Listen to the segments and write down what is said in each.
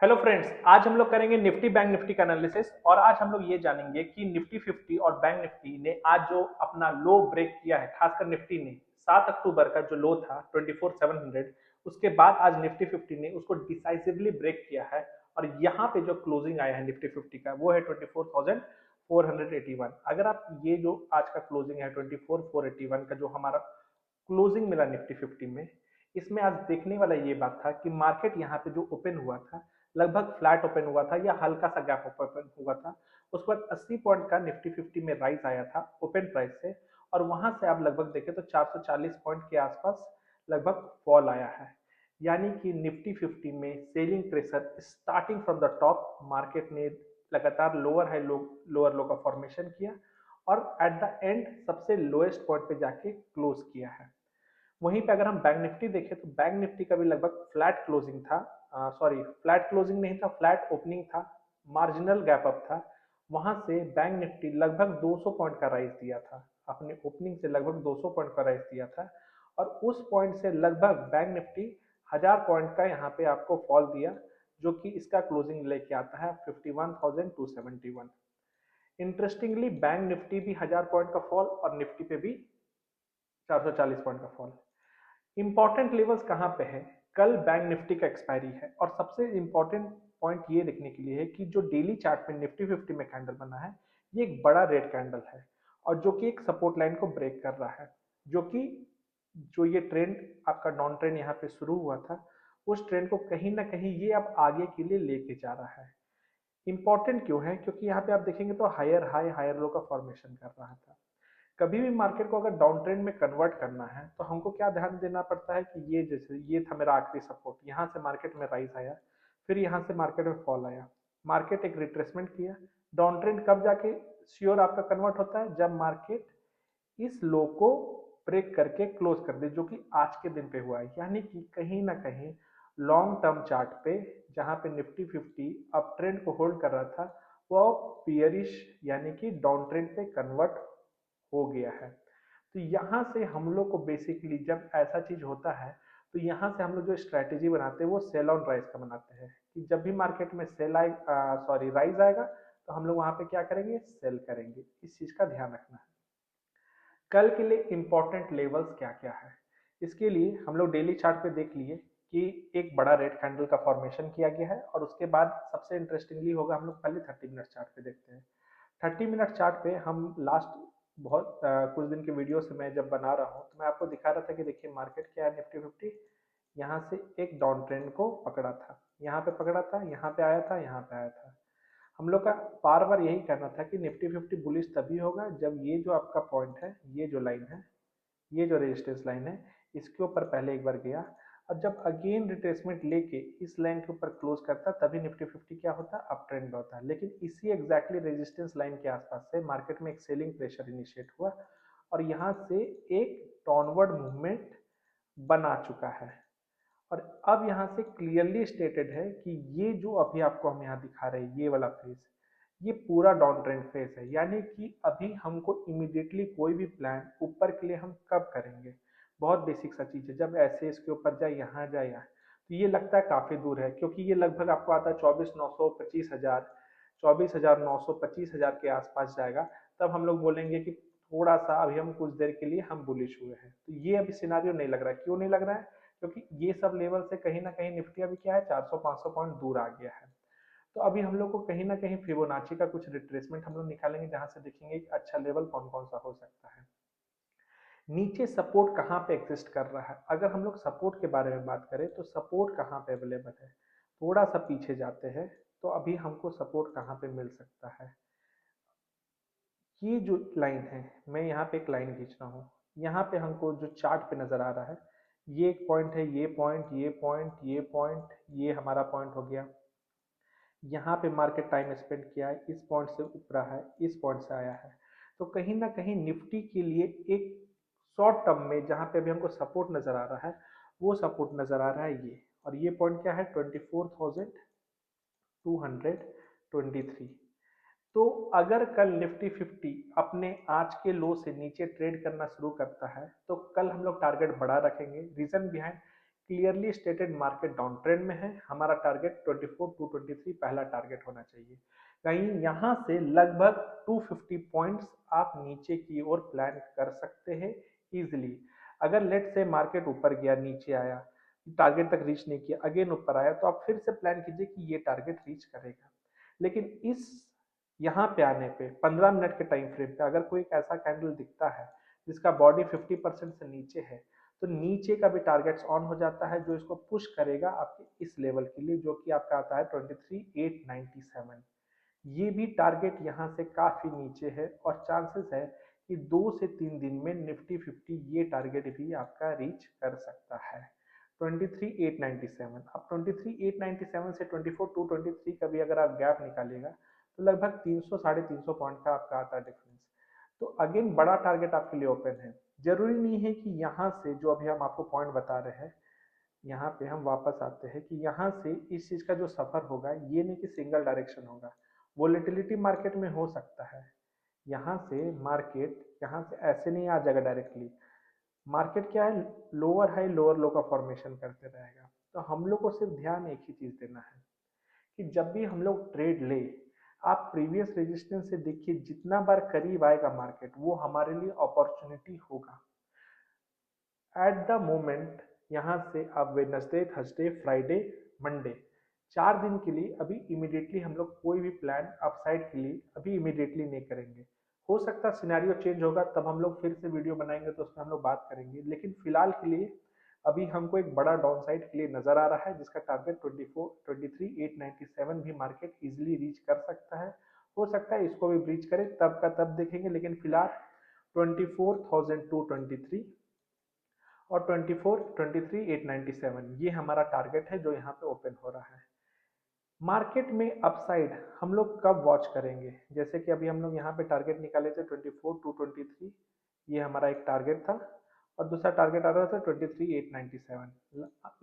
Hello friends, आज हम लोग करेंगे निफ्टी बैंक निफ्टी का एनालिसिस। और आज हम लोग ये जानेंगे कि निफ्टी 50 और बैंक निफ्टी ने आज जो अपना लो ब्रेक किया है, खासकर निफ्टी ने 7 अक्टूबर का जो लो था 24,700, उसके बाद आज निफ्टी 50 ने उसको डिसाइसिवली ब्रेक किया है। और यहाँ पे जो क्लोजिंग आया है निफ्टी 50 का वो है 24,481। अगर आप ये जो आज का क्लोजिंग है 24,481 का जो हमारा क्लोजिंग मिला निफ्टी 50 में, इसमें आज देखने वाला ये बात था कि मार्केट यहाँ पे जो ओपन हुआ था लगभग फ्लैट ओपन हुआ था या हल्का सा गैप ओपन हुआ था। उसके बाद 80 पॉइंट का निफ्टी 50 में राइज आया था ओपन प्राइस से, और वहां से आप लगभग देखें तो 440 पॉइंट के आसपास लगभग फॉल आया है। यानी कि निफ्टी 50 में selling pressure starting from the top, market ने लगातार लोअर लो का फॉर्मेशन किया और एट द एंड सबसे लोएस्ट पॉइंट पे जाके क्लोज किया है। वहीं पे अगर हम बैंक निफ्टी देखें तो बैंक निफ्टी का भी लगभग फ्लैट क्लोजिंग था। सॉरी, फ्लैट क्लोजिंग नहीं था, फ्लैट ओपनिंग था, मार्जिनल गैप अप था। वहां से बैंक निफ्टी लगभग 200 पॉइंट का राइज दिया था, अपने ओपनिंग से लगभग 200 पॉइंट का राइज दिया था। और उस पॉइंट से लगभग बैंक निफ्टी 1000 पॉइंट का यहाँ पे आपको फॉल दिया, जो कि इसका क्लोजिंग लेके आता है 51,271। इंटरेस्टिंगली बैंक निफ्टी भी 1000 पॉइंट का फॉल और निफ्टी पे भी 440 पॉइंट का फॉल। इंपॉर्टेंट लेवल्स कहाँ पे है? कल बैंक निफ्टी का एक्सपायरी है और सबसे इंपॉर्टेंट पॉइंट ये देखने के लिए है कि जो डेली चार्ट में निफ्टी 50 में कैंडल बना है, ये एक बड़ा रेड कैंडल है और जो कि एक सपोर्ट लाइन को ब्रेक कर रहा है। जो कि जो ये ट्रेंड आपका डाउन ट्रेंड यहाँ पे शुरू हुआ था, उस ट्रेंड को कहीं ना कहीं ये अब आगे के लिए लेके जा रहा है। इंपॉर्टेंट क्यों है? क्योंकि यहाँ पे आप देखेंगे तो हायर हाई हायर लो का फॉर्मेशन कर रहा था। कभी भी मार्केट को अगर डाउन ट्रेंड में कन्वर्ट करना है तो हमको क्या ध्यान देना पड़ता है कि ये जैसे ये था मेरा आखिरी सपोर्ट, यहाँ से मार्केट में राइज आया, फिर यहाँ से मार्केट में फॉल आया, मार्केट एक रिट्रेसमेंट किया। डाउन ट्रेंड कब जाके श्योर आपका कन्वर्ट होता है? जब मार्केट इस लो को ब्रेक करके क्लोज कर दे, जो कि आज के दिन पे हुआ है। यानी कि कहीं ना कहीं लॉन्ग टर्म चार्ट पे जहां पे निफ्टी 50 अप ट्रेंड को होल्ड कर रहा था, वो बियरिश यानी कि डाउन ट्रेंड पे कन्वर्ट हो गया है। तो यहाँ से हम लोग को बेसिकली जब ऐसा चीज होता है तो यहाँ से हम लोग जो स्ट्रैटेजी बनाते हैं वो सेल ऑन राइज का बनाते हैं कि जब भी मार्केट में सेल आए सॉरी राइज आएगा तो हम लोग वहां पे क्या करेंगे? सेल करेंगे। इस चीज का ध्यान रखना है। कल के लिए इंपॉर्टेंट लेवल्स क्या क्या है, इसके लिए हम लोग डेली चार्ट पे देख लिए कि एक बड़ा रेड कैंडल का फॉर्मेशन किया गया है। और उसके बाद सबसे इंटरेस्टिंगली होगा, हम लोग पहले 30 मिनट चार्ट पे देखते हैं। 30 मिनट चार्ट पे हम लास्ट बहुत कुछ दिन के वीडियो से मैं जब बना रहा हूँ तो मैं आपको दिखा रहा था कि देखिए मार्केट क्या है, निफ्टी 50 यहाँ से एक डाउन ट्रेंड को पकड़ा था, यहाँ पे पकड़ा था, यहाँ पे आया था, यहाँ पे आया था। हम लोग का बार बार यही कहना था कि निफ्टी 50 बुलिश तभी होगा जब ये जो आपका पॉइंट है, ये जो लाइन है, ये जो रेजिस्टेंस लाइन है, इसके ऊपर पहले एक बार गया और जब अगेन रिट्रेसमेंट लेके इस लाइन के ऊपर क्लोज करता तभी निफ्टी 50 क्या होता है? अप ट्रेंड में होता है। लेकिन इसी एग्जैक्टली रेजिस्टेंस लाइन के आसपास से मार्केट में एक सेलिंग प्रेशर इनिशिएट हुआ और यहाँ से एक डाउनवर्ड मूवमेंट बना चुका है। और अब यहाँ से क्लियरली स्टेटेड है कि ये जो अभी आपको हम यहाँ दिखा रहे हैं, ये वाला फेज, ये पूरा डाउन ट्रेंड फेज है। यानी कि अभी हमको इमीडिएटली कोई भी प्लान ऊपर के लिए हम कब करेंगे? बहुत बेसिक सा चीज है, जब ऐसे इसके ऊपर जाए, यहाँ जाए, यहाँ। तो ये लगता है काफी दूर है क्योंकि ये लगभग आपको आता है 24,925,000, 24,925,000 के आसपास जाएगा। तब हम लोग बोलेंगे कि थोड़ा सा अभी हम कुछ देर के लिए हम बुलिश हुए हैं। तो ये अभी सिनारियो नहीं लग रहा है। क्यों नहीं लग रहा है? क्योंकि ये सब लेवल से कहीं ना कहीं निफ्टी अभी क्या है, 400-500 पॉइंट दूर आ गया है। तो अभी हम लोग को कहीं ना कहीं फिबोनाची का कुछ रिट्रेसमेंट हम लोग निकालेंगे, जहां से देखेंगे एक अच्छा लेवल कौन कौन सा हो सकता है। नीचे सपोर्ट कहाँ पे एग्जिस्ट कर रहा है? अगर हम लोग सपोर्ट के बारे में बात करें तो सपोर्ट कहाँ पे अवेलेबल है? थोड़ा सा पीछे जाते हैं तो अभी हमको सपोर्ट कहाँ पे मिल सकता है? ये जो लाइन है, मैं यहाँ पे एक लाइन खींच रहा हूँ, यहाँ पे हमको जो चार्ट पे नजर आ रहा है, ये एक पॉइंट है, ये पॉइंट, ये पॉइंट, ये पॉइंट, ये हमारा पॉइंट हो गया। यहाँ पे मार्केट टाइम स्पेंड किया है, इस पॉइंट से ऊपरा है, इस पॉइंट से आया है। तो कहीं ना कहीं निफ्टी के लिए एक शॉर्ट टर्म में जहाँ पे अभी हमको सपोर्ट नजर आ रहा है, वो सपोर्ट नजर आ रहा है ये। और ये पॉइंट क्या है? 24,223। तो अगर कल निफ्टी 50 अपने आज के लो से नीचे ट्रेड करना शुरू करता है तो कल हम लोग टारगेट बड़ा रखेंगे। Reason behind clearly stated market down trend में है, हमारा टारगेट 24,223 पहला टारगेट होना चाहिए। कहीं यहाँ से लगभग 250 पॉइंट्स आप नीचे की ओर प्लान कर सकते हैं इजिली। अगर लेट से मार्केट ऊपर गया, नीचे आया, टारगेट तक रीच नहीं किया, अगेन ऊपर आया, तो आप फिर से प्लान कीजिए कि ये टारगेट रीच करेगा। लेकिन इस यहाँ पे आने पे 15 मिनट के टाइम फ्रेम पे अगर कोई एक ऐसा कैंडल दिखता है जिसका बॉडी 50% से नीचे है, तो नीचे का भी टारगेट्स ऑन हो जाता है, जो इसको पुश करेगा आपके इस लेवल के लिए, जो कि आपका आता है 23,897। ये भी टारगेट यहाँ से काफी नीचे है और चांसेस है कि 2 से 3 दिन में निफ्टी 50 ये टारगेट भी आपका रीच कर सकता है 23,897। अब 23,897 से 24,223 का भी अगर आप गैप निकालिएगा तो लगभग 300 साढ़े 300 पॉइंट का आपका आता है डिफरेंस। तो अगेन बड़ा टारगेट आपके लिए ओपन है। जरूरी नहीं है कि यहाँ से जो अभी हम आपको पॉइंट बता रहे हैं, यहाँ पे हम वापस आते हैं कि यहाँ से इस चीज का जो सफर होगा ये नहीं कि सिंगल डायरेक्शन होगा, वोलेटिलिटी मार्केट में हो सकता है। यहाँ से मार्केट यहाँ से ऐसे नहीं आ जाएगा डायरेक्टली। मार्केट क्या है, लोअर हाई लोअर लो का फॉर्मेशन करते रहेगा। तो हम लोग को सिर्फ ध्यान एक ही चीज देना है कि जब भी हम लोग ट्रेड ले, आप प्रीवियस रेजिस्टेंस से देखिए, जितना बार करीब आएगा मार्केट वो हमारे लिए अपॉर्चुनिटी होगा। एट द मोमेंट यहाँ से आप वेडनेसडे, थर्सडे, फ्राइडे, मंडे 4 दिन के लिए अभी इमीडिएटली हम लोग कोई भी प्लान अपसाइड के लिए अभी इमीडिएटली नहीं करेंगे। हो सकता है सिनेरियो चेंज होगा, तब हम लोग फिर से वीडियो बनाएंगे तो उसमें हम लोग बात करेंगे। लेकिन फिलहाल के लिए अभी हमको एक बड़ा डाउन साइड के लिए नजर आ रहा है, जिसका टारगेट 23,897 भी मार्केट इजिली रीच कर सकता है। हो सकता है इसको भी ब्रीच करे, तब का तब देखेंगे। लेकिन फिलहाल 24,223 और 23,897 ये हमारा टारगेट है जो यहाँ पे ओपन हो रहा है। मार्केट में अपसाइड हम लोग कब वॉच करेंगे, जैसे कि अभी हम लोग यहाँ पे टारगेट निकाले थे 24,223, ये हमारा एक टारगेट था, और दूसरा टारगेट आ रहा था 23,897,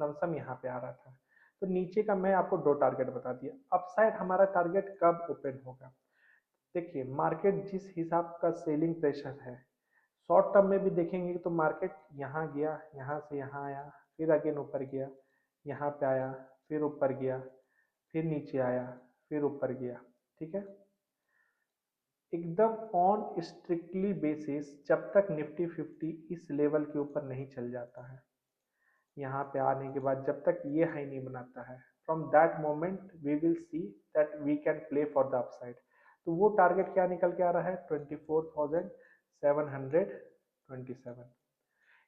लमसम यहाँ पे आ रहा था। तो नीचे का मैं आपको दो टारगेट बता दिया। अपसाइड हमारा टारगेट कब ओपन होगा, देखिए मार्केट जिस हिसाब का सेलिंग प्रेशर है, शॉर्ट टर्म में भी देखेंगे तो मार्केट यहाँ गया, यहाँ से यहाँ आया, फिर अगेन ऊपर गया, यहाँ पे आया, फिर ऊपर गया, फिर नीचे आया, फिर ऊपर गया। ठीक है, एकदम ऑन स्ट्रिक्टली बेसिस जब तक निफ्टी 50 इस लेवल के ऊपर नहीं चल जाता है, यहाँ पे आने के बाद जब तक ये हाई नहीं बनाता है, from that moment we will see that we can play for the upside. तो वो टारगेट क्या निकल के आ रहा है, 24,727,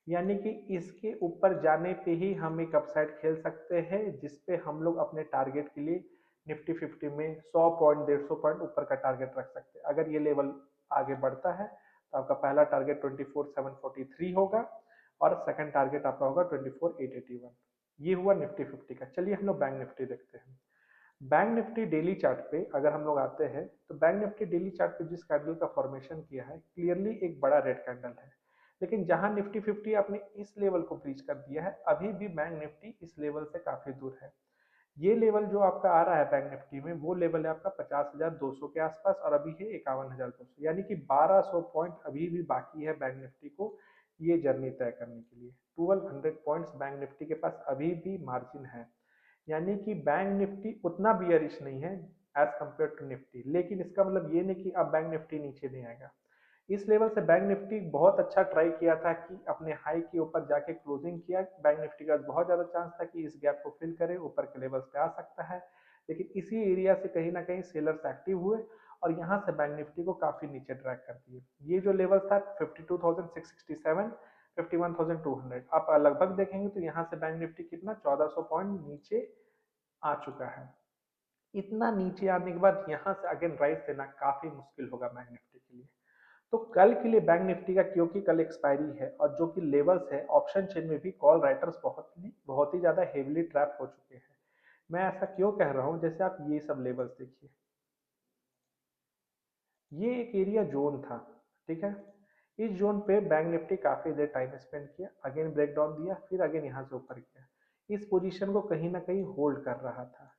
यानी कि इसके ऊपर जाने पे ही हम एक अपसाइड खेल सकते हैं, जिसपे हम लोग अपने टारगेट के लिए निफ्टी 50 में 100 पॉइंट 150 पॉइंट ऊपर का टारगेट रख सकते हैं। अगर ये लेवल आगे बढ़ता है तो आपका पहला टारगेट 24,743 होगा और सेकंड टारगेट आपका होगा 24,881। ये हुआ निफ्टी 50 का। चलिए हम लोग बैंक निफ्टी देखते हैं। बैंक निफ्टी डेली चार्ट पे अगर हम लोग आते हैं तो बैंक निफ्टी डेली चार्ट पे जिस कैंडल का फॉर्मेशन किया है, क्लियरली एक बड़ा रेड कैंडल है। लेकिन जहां निफ्टी 50 अपने इस लेवल को ब्रीच कर दिया है, अभी भी बैंक निफ्टी इस लेवल से काफी दूर है। ये लेवल जो आपका आ रहा है बैंक निफ्टी में, वो लेवल है आपका 50,200 के आसपास, और अभी है 51,200, यानी कि 1200 पॉइंट अभी भी बाकी है बैंक निफ्टी को ये जर्नी तय करने के लिए। 1200 पॉइंट्स बैंक निफ्टी के पास अभी भी मार्जिन है, यानी कि बैंक निफ्टी उतना बियरिश नहीं है एज कम्पेयर टू निफ्टी। लेकिन इसका मतलब ये नहीं कि अब बैंक निफ्टी नीचे नहीं आएगा। इस लेवल से बैंक निफ्टी बहुत अच्छा ट्राई किया था कि अपने हाई के ऊपर जाके क्लोजिंग किया। बैंक निफ्टी का बहुत ज्यादा चांस था कि इस गैप को फिल करे, ऊपर के लेवल्स पे आ सकता है। लेकिन इसी एरिया से कहीं ना कहीं सेलर्स एक्टिव हुए और यहाँ से बैंक निफ्टी को काफी नीचे ड्रैग कर दिए। ये जो लेवल था 52,667, 51,200, आप लगभग देखेंगे तो यहाँ से बैंक निफ्टी कितना 1400 पॉइंट नीचे आ चुका है। इतना नीचे आने के बाद यहाँ से अगेन राइज देना काफी मुश्किल होगा बैंक निफ्टी के लिए। तो कल के लिए बैंक निफ्टी का, क्योंकि कल एक्सपायरी है और जो कि लेवल्स है ऑप्शन चेन में भी कॉल राइटर्स बहुत ही ज्यादा हेविली ट्रैप हो चुके हैं। मैं ऐसा क्यों कह रहा हूं, जैसे आप ये सब लेवल्स देखिए, ये एक एरिया जोन था। ठीक है, इस जोन पे बैंक निफ्टी काफी देर टाइम स्पेंड किया, अगेन ब्रेक डाउन दिया, फिर अगेन यहाँ से ऊपर किया, इस पोजीशन को कहीं ना कहीं होल्ड कर रहा था।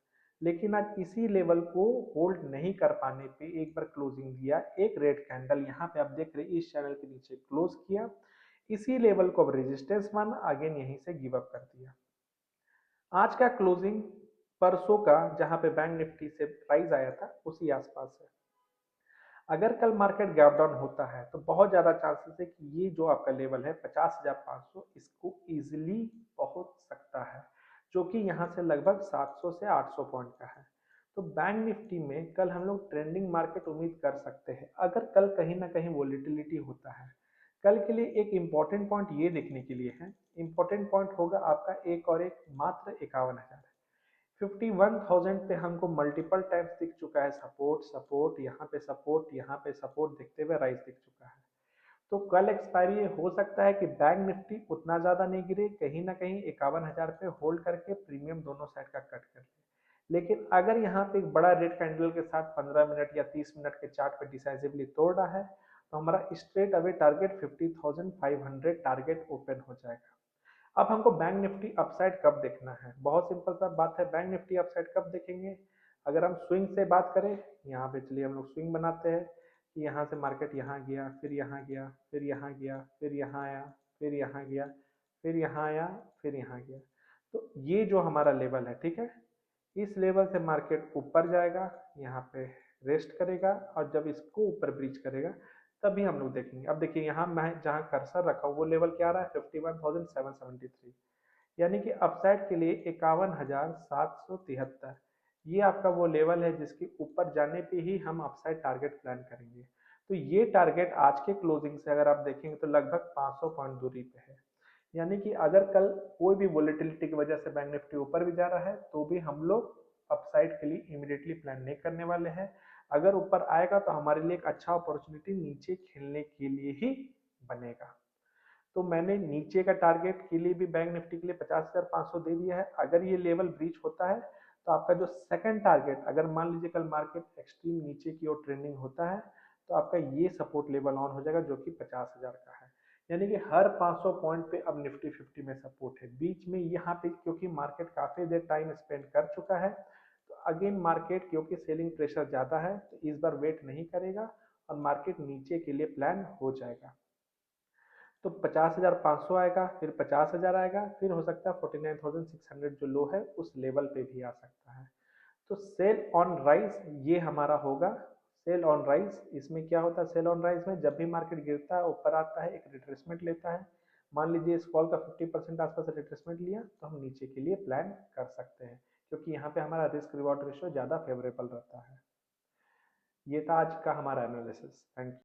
लेकिन आज इसी लेवल को होल्ड नहीं कर पाने पे एक बार क्लोजिंग दिया, एक रेड कैंडल यहाँ पे आप देख रहे हैं इस चैनल के नीचे क्लोज किया, इसी लेवल को अब रेजिस्टेंस माना, अगेन यहीं से गिव अप कर दिया। आज का क्लोजिंग परसों का जहां पे बैंक निफ्टी से प्राइस आया था उसी आसपास है। अगर कल मार्केट गैप डाउन होता है तो बहुत ज्यादा चांसेस है कि ये जो आपका लेवल है 50,500 इसको इजिली पहुंच सकता है, जो कि यहाँ से लगभग 700 से 800 पॉइंट का है। तो बैंक निफ्टी में कल हम लोग ट्रेंडिंग मार्केट उम्मीद कर सकते हैं अगर कल कहीं ना कहीं वोलेटिलिटी होता है। कल के लिए एक इम्पॉर्टेंट पॉइंट ये देखने के लिए है, इम्पॉर्टेंट पॉइंट होगा आपका एक और एक मात्र 51,000। 51,000 पे हमको मल्टीपल टाइम्स दिख चुका है सपोर्ट, सपोर्ट यहाँ पे सपोर्ट, यहाँ पे सपोर्ट दिखते हुए राइज दिख चुका है। तो कल एक्सपायरी हो सकता है कि बैंक निफ्टी उतना ज्यादा नहीं गिरे, कहीं ना कहीं 51,000 पे होल्ड करके प्रीमियम दोनों साइड का कट कर ले। लेकिन अगर यहाँ पे एक बड़ा रेड कैंडल के साथ 15 मिनट या 30 मिनट के चार्ट पे डिसाइसिवली तोड़ रहा है तो हमारा straight away target 50,500 target open हो जाएगा। अब हमको बैंक निफ्टी अपसाइड कब देखना है, बहुत सिंपल सा बात है। बैंक निफ्टी अपसाइड कब देखेंगे, अगर हम स्विंग से बात करें, यहाँ पे चलिए हम लोग स्विंग बनाते हैं कि यहाँ से मार्केट यहाँ गया, फिर यहाँ गया, फिर यहाँ गया, फिर यहाँ आया, फिर यहाँ गया, फिर यहाँ आया, फिर यहाँ गया। तो ये जो हमारा लेवल है, ठीक है, इस लेवल से मार्केट ऊपर जाएगा, यहाँ पे रेस्ट करेगा और जब इसको ऊपर ब्रीच करेगा तभी हम लोग देखेंगे। अब देखिए यहाँ मैं जहाँ कर्सर रखा हूँ वो लेवल क्या रहा है, 51,773, यानी कि अपसाइड के लिए 51,773, ये आपका वो लेवल है जिसके ऊपर जाने पे ही हम अपसाइड टारगेट प्लान करेंगे। तो ये टारगेट आज के क्लोजिंग से अगर आप देखेंगे तो लगभग 500 पॉइंट दूरी पे है। यानी कि अगर कल कोई भी वोलेटिलिटी की वजह से बैंक निफ्टी ऊपर भी जा रहा है तो भी हम लोग अपसाइड के लिए इमीडिएटली प्लान नहीं करने वाले हैं। अगर ऊपर आएगा तो हमारे लिए एक अच्छा अपॉर्चुनिटी नीचे खेलने के लिए ही बनेगा। तो मैंने नीचे का टारगेट के लिए भी बैंक निफ्टी के लिए 50,500 दे दिया है। अगर ये लेवल ब्रीच होता है तो आपका जो सेकंड टारगेट, अगर मान लीजिए कल मार्केट एक्सट्रीम नीचे की ओर ट्रेंडिंग होता है तो आपका ये सपोर्ट लेवल ऑन हो जाएगा जो कि 50,000 का है। यानी कि हर 500 पॉइंट पे अब निफ्टी 50 में सपोर्ट है। बीच में यहाँ पे क्योंकि मार्केट काफी देर टाइम स्पेंड कर चुका है तो अगेन मार्केट क्योंकि सेलिंग प्रेशर ज्यादा है तो इस बार वेट नहीं करेगा और मार्केट नीचे के लिए प्लान हो जाएगा। तो 50,500 आएगा, फिर 50,000 आएगा, फिर हो सकता है 49,600 जो लो है उस लेवल पे भी आ सकता है। तो सेल ऑन राइज ये हमारा होगा। सेल ऑन राइज इसमें क्या होता है, सेल ऑन राइज में जब भी मार्केट गिरता है ऊपर आता है एक रिट्रेसमेंट लेता है, मान लीजिए इस फॉल का 50% आसपास रिट्रेसमेंट लिया तो हम नीचे के लिए प्लान कर सकते हैं, क्योंकि यहाँ पे हमारा रिस्क रिवॉर्ड रेशियो ज़्यादा फेवरेबल रहता है। ये था आज का हमारा एनालिसिस। Thank you.